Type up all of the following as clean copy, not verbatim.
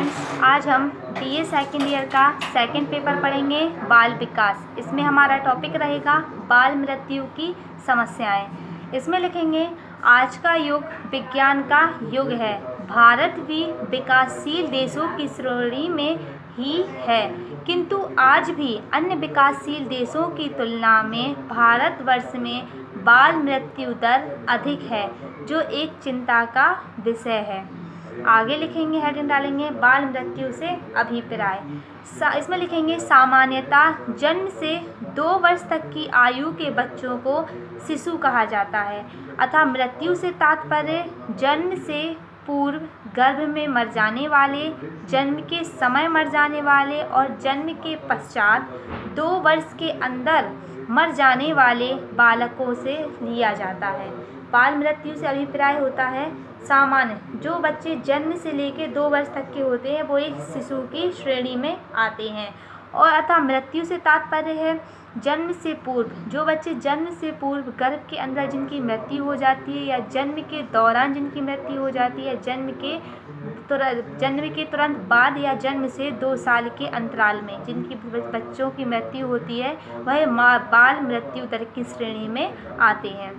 Friends, आज हम BA second year का सेकंड पेपर पढ़ेंगे बाल विकास। इसमें हमारा टॉपिक रहेगा बाल मृत्यु की समस्याएं। इसमें लिखेंगे आज का युग विज्ञान का युग है। भारत भी विकासशील देशों की श्रेणी में ही है, किंतु आज भी अन्य विकासशील देशों की तुलना में भारतवर्ष में बाल मृत्यु दर अधिक है, जो एक चिंता का विषय है। आगे लिखेंगे, हेडिंग डालेंगे बाल मृत्यु से अभिप्राय। इसमें लिखेंगे सामान्यतः जन्म से 2 वर्ष तक की आयु के बच्चों को शिशु कहा जाता है, अतः मृत्यु से तात्पर्य जन्म से पूर्व गर्भ में मर जाने वाले, जन्म के समय मर जाने वाले और जन्म के पश्चात 2 वर्ष के अंदर मर जाने वाले बालकों से लिया जाता है। बाल मृत्यु से अभिप्राय होता है सामान्य, जो बच्चे जन्म से लेकर 2 वर्ष तक के होते हैं वो एक शिशु की श्रेणी में आते हैं। और अतः मृत्यु से तात्पर्य है जन्म से पूर्व, जो बच्चे जन्म से पूर्व गर्भ के अंदर जिनकी मृत्यु हो जाती है या जन्म के दौरान जिनकी मृत्यु हो जाती है, जन्म के तुरंत बाद या जन्म से 2 साल के अंतराल में जिनकी बच्चों की मृत्यु होती है, वह बाल मृत्यु दर की श्रेणी में आते हैं।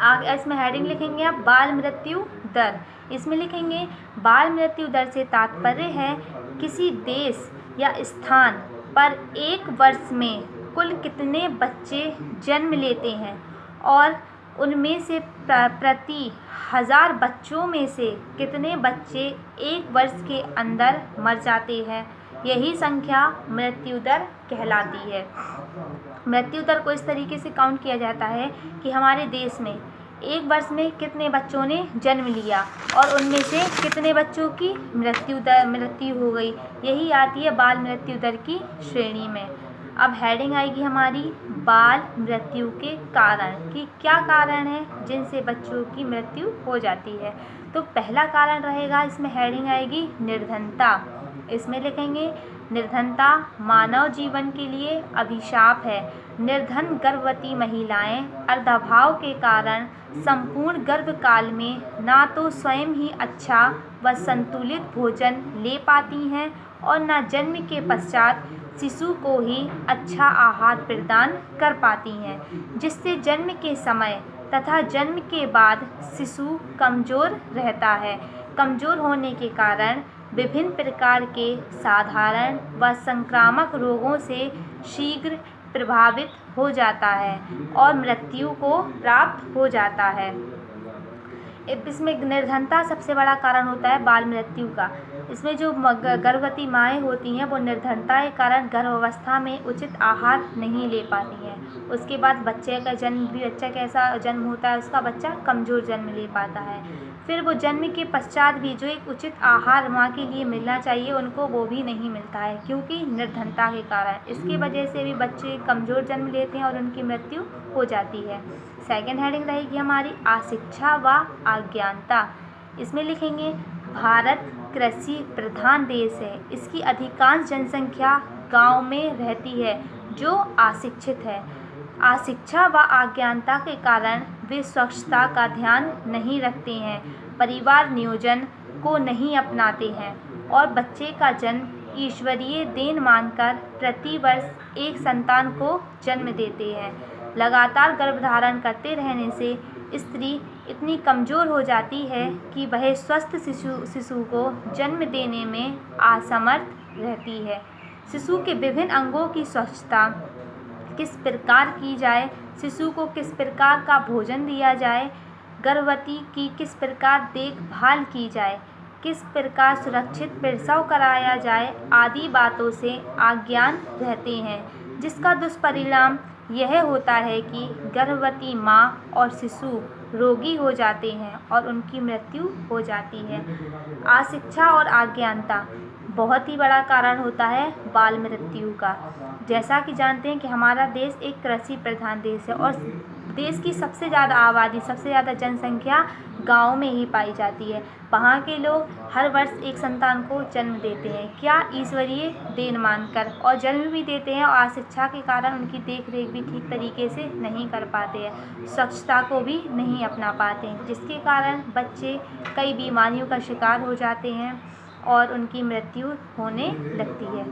आगे इसमें हेडिंग लिखेंगे आप बाल मृत्यु दर। इसमें लिखेंगे बाल मृत्यु दर से तात्पर्य है किसी देश या स्थान पर एक वर्ष में कुल कितने बच्चे जन्म लेते हैं और उनमें से प्रति 1000 बच्चों में से कितने बच्चे 1 वर्ष के अंदर मर जाते हैं, यही संख्या मृत्यु दर कहलाती है। मृत्यु दर को इस तरीके से काउंट किया जाता है कि हमारे देश में 1 वर्ष में कितने बच्चों ने जन्म लिया और उनमें से कितने बच्चों की मृत्यु हो गई, यही आती है बाल मृत्यु दर की श्रेणी में। अब हेडिंग आएगी हमारी बाल मृत्यु के कारण, कि क्या कारण है जिनसे बच्चों की मृत्यु हो जाती है। तो पहला कारण रहेगा, इसमें हेडिंग आएगी निर्धनता। इसमें लिखेंगे निर्धनता मानव जीवन के लिए अभिशाप है। निर्धन गर्भवती महिलाएं अर्धाभाव के कारण संपूर्ण गर्भकाल में ना तो स्वयं ही अच्छा व संतुलित भोजन ले पाती हैं और न जन्म के पश्चात शिशु को ही अच्छा आहार प्रदान कर पाती हैं, जिससे जन्म के समय तथा जन्म के बाद शिशु कमज़ोर रहता है। कमज़ोर होने के कारण विभिन्न प्रकार के साधारण व संक्रामक रोगों से शीघ्र प्रभावित हो जाता है और मृत्यु को प्राप्त हो जाता है। इसमें निर्धनता सबसे बड़ा कारण होता है बाल मृत्यु का। इसमें जो गर्भवती माएँ होती हैं वो निर्धनता के कारण गर्भावस्था में उचित आहार नहीं ले पाती हैं। उसके बाद बच्चे का जन्म भी, बच्चा कैसा जन्म होता है उसका, बच्चा कमज़ोर जन्म ले पाता है। फिर वो जन्म के पश्चात भी जो एक उचित आहार माँ के लिए मिलना चाहिए उनको वो भी नहीं मिलता है, क्योंकि निर्धनता के कारण। इसकी वजह से भी बच्चे कमज़ोर जन्म लेते हैं और उनकी मृत्यु हो जाती है। सेकेंड हेडिंग रहेगी हमारी अशिक्षा व अज्ञानता। इसमें लिखेंगे भारत कृषि प्रधान देश है। इसकी अधिकांश जनसंख्या गांव में रहती है जो अशिक्षित है। अशिक्षा व अज्ञानता के कारण वे स्वच्छता का ध्यान नहीं रखते हैं, परिवार नियोजन को नहीं अपनाते हैं और बच्चे का जन्म ईश्वरीय देन मानकर प्रतिवर्ष एक संतान को जन्म देते हैं। लगातार गर्भधारण करते रहने से स्त्री इतनी कमज़ोर हो जाती है कि वह स्वस्थ शिशु को जन्म देने में असमर्थ रहती है। शिशु के विभिन्न अंगों की स्वच्छता किस प्रकार की जाए, शिशु को किस प्रकार का भोजन दिया जाए, गर्भवती की किस प्रकार देखभाल की जाए, किस प्रकार सुरक्षित प्रसव कराया जाए आदि बातों से अज्ञान रहते हैं, जिसका दुष्परिणाम यह होता है कि गर्भवती माँ और शिशु रोगी हो जाते हैं और उनकी मृत्यु हो जाती है। अशिक्षा और अज्ञानता बहुत ही बड़ा कारण होता है बाल मृत्यु का। जैसा कि जानते हैं कि हमारा देश एक कृषि प्रधान देश है और देश की सबसे ज़्यादा आबादी, सबसे ज़्यादा जनसंख्या गांव में ही पाई जाती है। वहाँ के लोग हर वर्ष एक संतान को जन्म देते हैं, क्या ईश्वरीय देन मानकर, और जन्म भी देते हैं और अशिक्षा के कारण उनकी देख रेख भी ठीक तरीके से नहीं कर पाते हैं, स्वच्छता को भी नहीं अपना पाते हैं, जिसके कारण बच्चे कई बीमारियों का शिकार हो जाते हैं और उनकी मृत्यु होने लगती है।